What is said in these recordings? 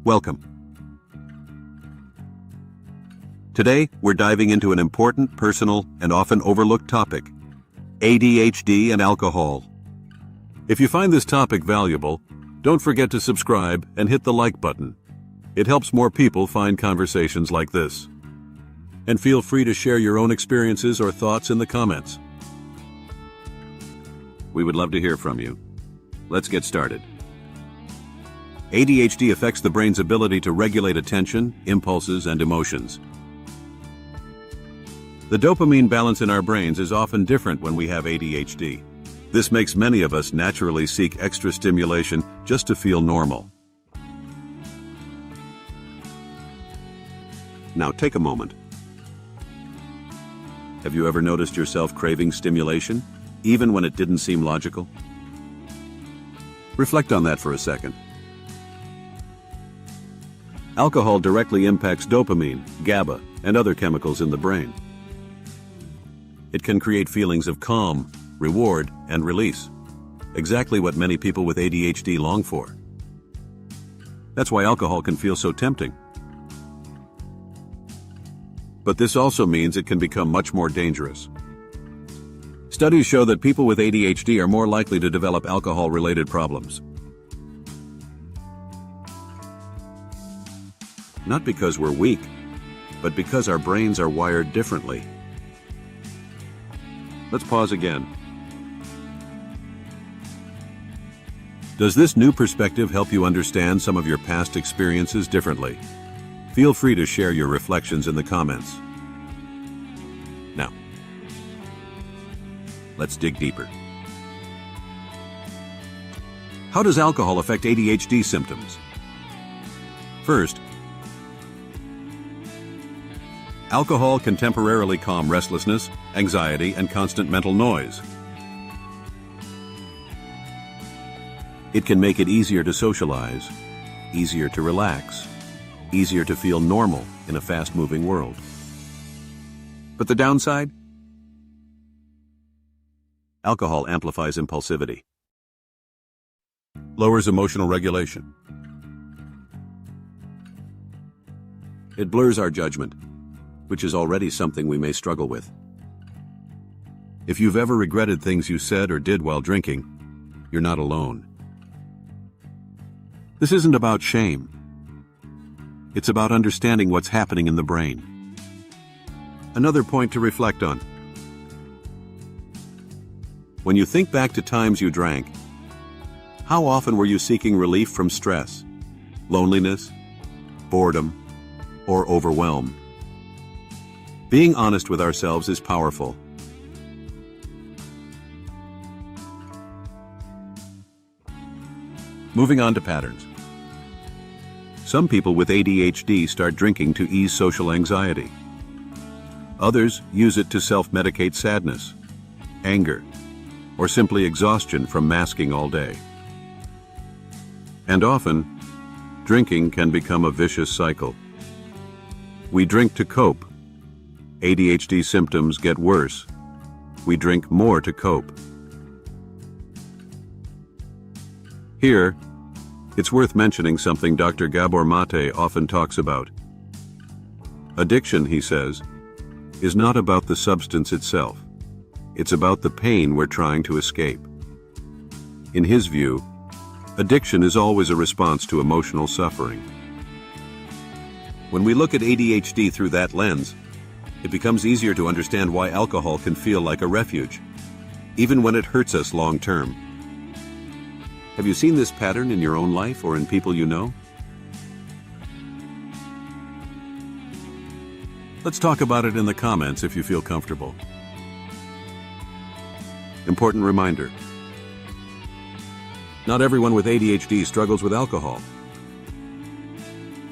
Welcome. Today, we're diving into an important, personal, and often overlooked topic: ADHD and alcohol. If you find this topic valuable, don't forget to subscribe and hit the like button. It helps more people find conversations like this. And feel free to share your own experiences or thoughts in the comments. We would love to hear from you. Let's get started. ADHD affects the brain's ability to regulate attention, impulses, and emotions. The dopamine balance in our brains is often different when we have ADHD. This makes many of us naturally seek extra stimulation just to feel normal. Now take a moment. Have you ever noticed yourself craving stimulation, even when it didn't seem logical? Reflect on that for a second. Alcohol directly impacts dopamine, GABA, and other chemicals in the brain. It can create feelings of calm, reward, and release, exactly what many people with ADHD long for. That's why alcohol can feel so tempting. But this also means it can become much more dangerous. Studies show that people with ADHD are more likely to develop alcohol-related problems. Not because we're weak, but because our brains are wired differently. Let's pause again. Does this new perspective help you understand some of your past experiences differently? Feel free to share your reflections in the comments. Now, let's dig deeper. How does alcohol affect ADHD symptoms? First, alcohol can temporarily calm restlessness, anxiety, and constant mental noise. It can make it easier to socialize, easier to relax, easier to feel normal in a fast-moving world. But the downside? Alcohol amplifies impulsivity, lowers emotional regulation. It blurs our judgment, which is already something we may struggle with. If you've ever regretted things you said or did while drinking, you're not alone. This isn't about shame. It's about understanding what's happening in the brain. Another point to reflect on. When you think back to times you drank, how often were you seeking relief from stress, loneliness, boredom, or overwhelm? Being honest with ourselves is powerful. Moving on to patterns. Some people with ADHD start drinking to ease social anxiety. Others use it to self-medicate sadness, anger, or simply exhaustion from masking all day. And often, drinking can become a vicious cycle. We drink to cope. ADHD symptoms get worse. We drink more to cope. Here, it's worth mentioning something Dr. Gabor Mate often talks about. Addiction, he says, is not about the substance itself. It's about the pain we're trying to escape. In his view, addiction is always a response to emotional suffering. When we look at ADHD through that lens, it becomes easier to understand why alcohol can feel like a refuge, even when it hurts us long term. Have you seen this pattern in your own life or in people you know? Let's talk about it in the comments if you feel comfortable. Important reminder. Not everyone with ADHD struggles with alcohol.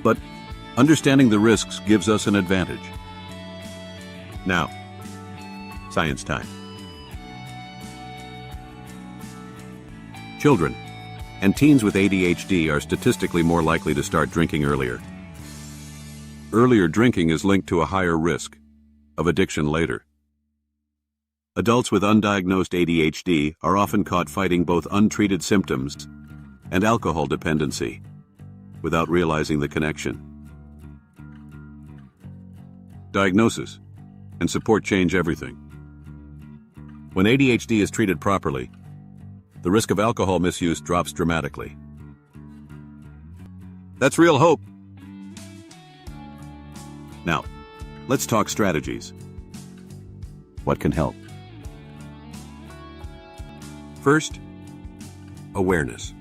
But understanding the risks gives us an advantage. Now, science time. Children and teens with ADHD are statistically more likely to start drinking earlier. Earlier drinking is linked to a higher risk of addiction later. Adults with undiagnosed ADHD are often caught fighting both untreated symptoms and alcohol dependency, without realizing the connection. Diagnosis and support change everything. When ADHD is treated properly, the risk of alcohol misuse drops dramatically. That's real hope. Now, let's talk strategies. What can help? First, awareness.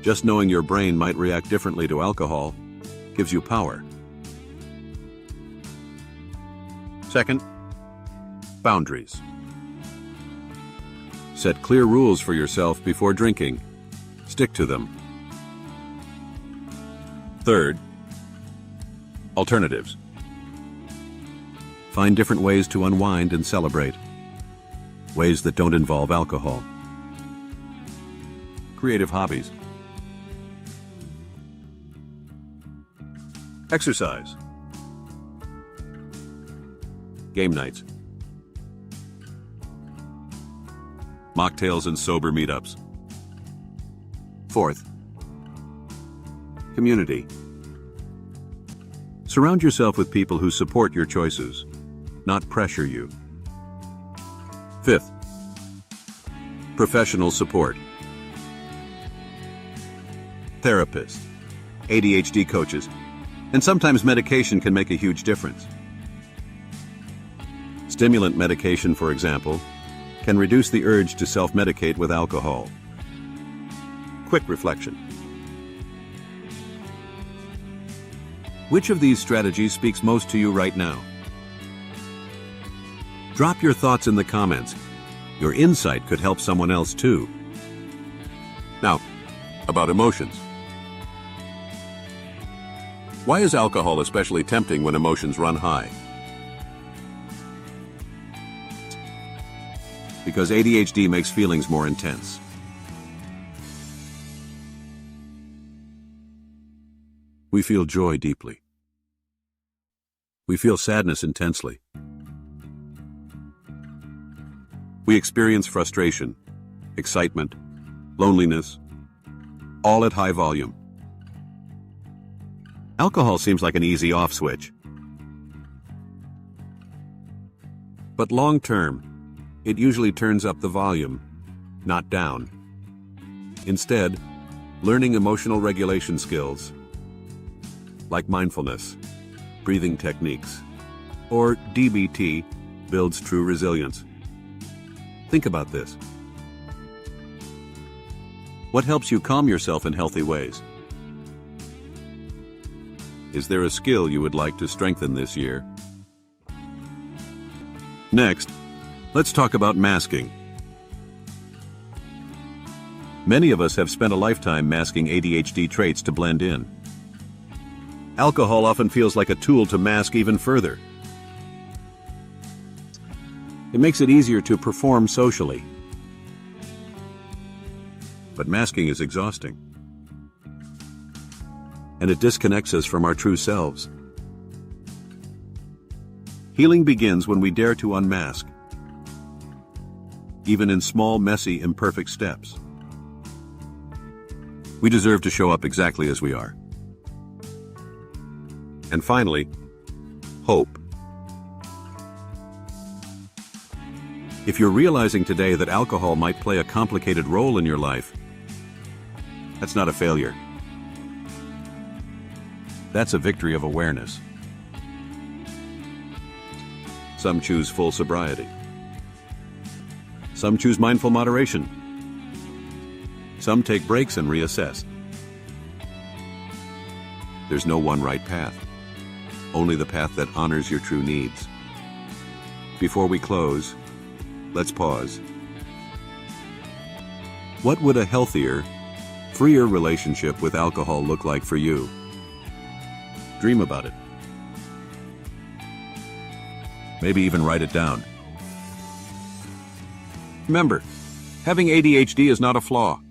Just knowing your brain might react differently to alcohol gives you power. Second, boundaries. Set clear rules for yourself before drinking. Stick to them. Third, alternatives. Find different ways to unwind and celebrate. Ways that don't involve alcohol. Creative hobbies. Exercise. Game nights. Mocktails and sober meetups. Fourth, community. Surround yourself with people who support your choices, not pressure you. Fifth, professional support. Therapists, ADHD coaches, and sometimes medication can make a huge difference. Stimulant medication, for example, can reduce the urge to self-medicate with alcohol. Quick reflection. Which of these strategies speaks most to you right now? Drop your thoughts in the comments. Your insight could help someone else too. Now, about emotions. Why is alcohol especially tempting when emotions run high? Because ADHD makes feelings more intense. We feel joy deeply. We feel sadness intensely. We experience frustration, excitement, loneliness, all at high volume. Alcohol seems like an easy off switch. But long term, it usually turns up the volume, not down. Instead, learning emotional regulation skills, like mindfulness, breathing techniques, or DBT, builds true resilience. Think about this. What helps you calm yourself in healthy ways? Is there a skill you would like to strengthen this year? Next, let's talk about masking. Many of us have spent a lifetime masking ADHD traits to blend in. Alcohol often feels like a tool to mask even further. It makes it easier to perform socially. But masking is exhausting. And it disconnects us from our true selves. Healing begins when we dare to unmask, even in small, messy, imperfect steps. We deserve to show up exactly as we are. And finally, hope. If you're realizing today that alcohol might play a complicated role in your life, that's not a failure. That's a victory of awareness. Some choose full sobriety. Some choose mindful moderation. Some take breaks and reassess. There's no one right path, only the path that honors your true needs. Before we close, let's pause. What would a healthier, freer relationship with alcohol look like for you? Dream about it. Maybe even write it down. Remember, having ADHD is not a flaw.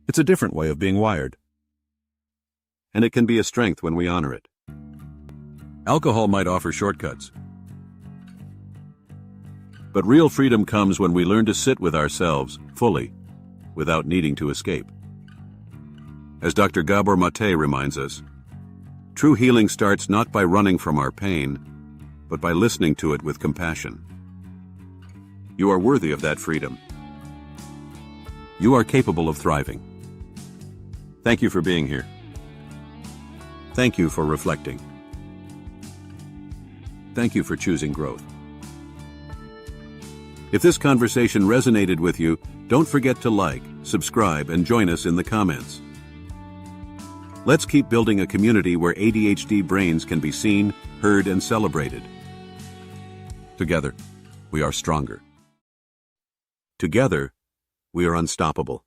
It's a different way of being wired. And it can be a strength when we honor it. Alcohol might offer shortcuts. But real freedom comes when we learn to sit with ourselves fully, without needing to escape. As Dr. Gabor Mate reminds us, true healing starts not by running from our pain, but by listening to it with compassion. You are worthy of that freedom. You are capable of thriving. Thank you for being here. Thank you for reflecting. Thank you for choosing growth. If this conversation resonated with you, don't forget to like, subscribe, and join us in the comments. Let's keep building a community where ADHD brains can be seen, heard, and celebrated. Together, we are stronger. Together, we are unstoppable.